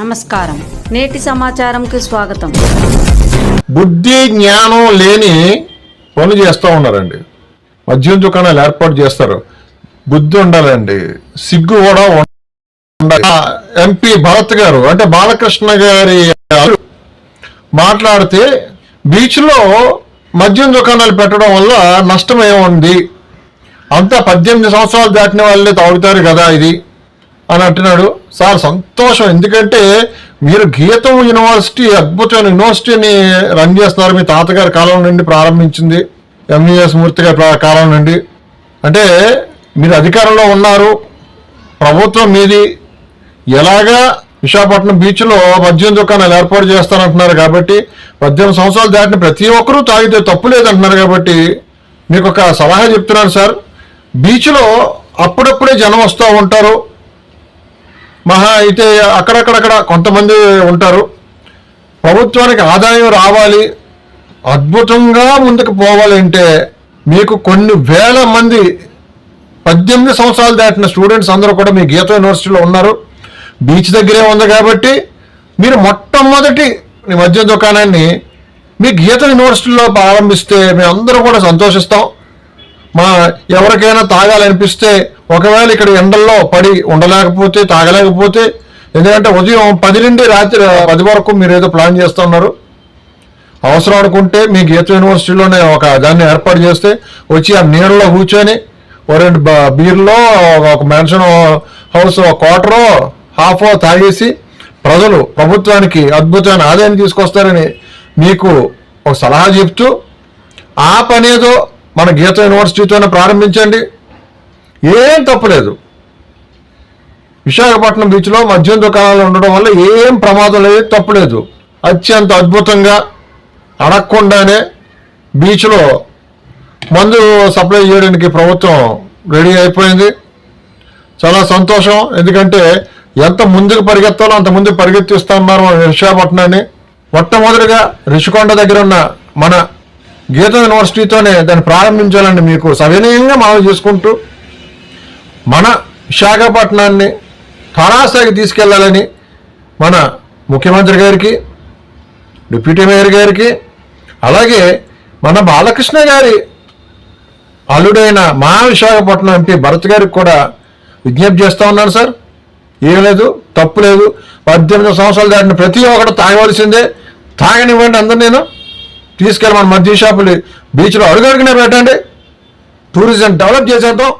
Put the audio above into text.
నమస్కారం. నేటి సమాచారంకి స్వాగతం. బుద్ధి జ్ఞానం లేని పనులు చేస్తూ ఉన్నారండి. మద్యం దుకాణాలు ఏర్పాటు చేస్తారు. బుద్ధి ఉండాలండి, సిగ్గు కూడా ఉండాలి. ఎంపీ భరత్ గారు అంటే బాలకృష్ణ గారి మాట్లాడితే బీచ్లో మద్యం దుకాణాలు పెట్టడం వల్ల నష్టం ఏముంది, అంతా 18 సంవత్సరాలు దాటిన వాళ్ళే తాగుతారు కదా ఇది అని అంటున్నాడు. సార్ సంతోషం, ఎందుకంటే మీరు గీతం యూనివర్సిటీ అద్భుతమైన యూనివర్సిటీని రన్ చేస్తున్నారు. మీ తాతగారి కాలం నుండి ప్రారంభించింది, ఎంఈఎస్ మూర్తి గారి కాలం నుండి. అంటే మీరు అధికారంలో ఉన్నారు, ప్రభుత్వం మీది. ఎలాగా విశాఖపట్నం బీచ్లో మద్యం దుకాణాలు ఏర్పాటు చేస్తానంటున్నారు కాబట్టి 18 సంవత్సరాలు దాటిన ప్రతి ఒక్కరూ తాగితే తప్పు లేదంటున్నారు కాబట్టి మీకు ఒక సలహా చెప్తున్నాను సార్. బీచ్లో అప్పుడప్పుడే జనం వస్తూ ఉంటారు, మహా అయితే అక్కడక్కడక్కడ కొంతమంది ఉంటారు. ప్రభుత్వానికి ఆదాయం రావాలి, అద్భుతంగా ముందుకు పోవాలంటే మీకు కొన్ని వేల మంది 18 సంవత్సరాలు దాటిన స్టూడెంట్స్ అందరూ కూడా మీ గీత యూనివర్సిటీలో ఉన్నారు. బీచ్ దగ్గరే ఉంది కాబట్టి మీరు మొట్టమొదటి మద్యం దుకాణాన్ని మీ గీత యూనివర్సిటీలో ప్రారంభిస్తే మేము అందరూ కూడా సంతోషిస్తాం. ఎవరికైనా తాగాలనిపిస్తే, ఒకవేళ ఇక్కడ ఎండల్లో పడి ఉండలేకపోతే, తాగలేకపోతే, ఎందుకంటే ఉదయం 10 నుండి రాత్రి 10 వరకు మీరు ఏదో ప్లాన్ చేస్తున్నారు, అవసరం అనుకుంటే మీ గీత యూనివర్సిటీలోనే ఒక దాన్ని ఏర్పాటు చేస్తే వచ్చి ఆ నీళ్ళలో కూర్చొని 2 బీర్లో ఒక మెన్షన్ హౌస్ క్వార్టరో హాఫో తాగేసి ప్రజలు ప్రభుత్వానికి అద్భుతమైన ఆదాయాన్ని తీసుకొస్తారని మీకు ఒక సలహా చెప్తూ, ఆ పనేదో మన గీత యూనివర్సిటీతోనే ప్రారంభించండి, ఏం తప్పులేదు. విశాఖపట్నం బీచ్లో మద్యం దుకాణాలు ఉండడం వల్ల ఏం ప్రమాదం లేదు, తప్పులేదు. అత్యంత అద్భుతంగా అడగకుండానే బీచ్లో మందు సప్లై చేయడానికి ప్రభుత్వం రెడీ అయిపోయింది. చాలా సంతోషం, ఎందుకంటే ఎంత ముందుకు పరిగెత్తాలో అంత ముందుకు పరిగెత్తిస్తూ ఉన్నారు మన విశాఖపట్నాన్ని. మొట్టమొదటిగా రిషికొండ దగ్గర ఉన్న మన గీత యూనివర్సిటీతోనే దాన్ని ప్రారంభించాలని మీకు సవినయంగా మనవి చేసుకుంటూ, మన విశాఖపట్నాన్ని తారాస్థాయికి తీసుకెళ్లాలని మన ముఖ్యమంత్రి గారికి, డిప్యూటీ మేయర్ గారికి, అలాగే మన బాలకృష్ణ గారి అల్లుడైన మా విశాఖపట్నం ఎంపీ భరత్ గారికి కూడా విజ్ఞప్తి చేస్తూ ఉన్నాను సార్. ఏం లేదు, తప్పు లేదు. 18 సంవత్సరాలు దాటిన ప్రతి ఒక్కరు తాగవలసిందే, తాగనివ్వండి. అందరు నేను తీసుకెళ్ళి మన మద్య షాపులు బీచ్లో అడుగడుగునే పెట్టండి, టూరిజం డెవలప్ చేసేద్దాం.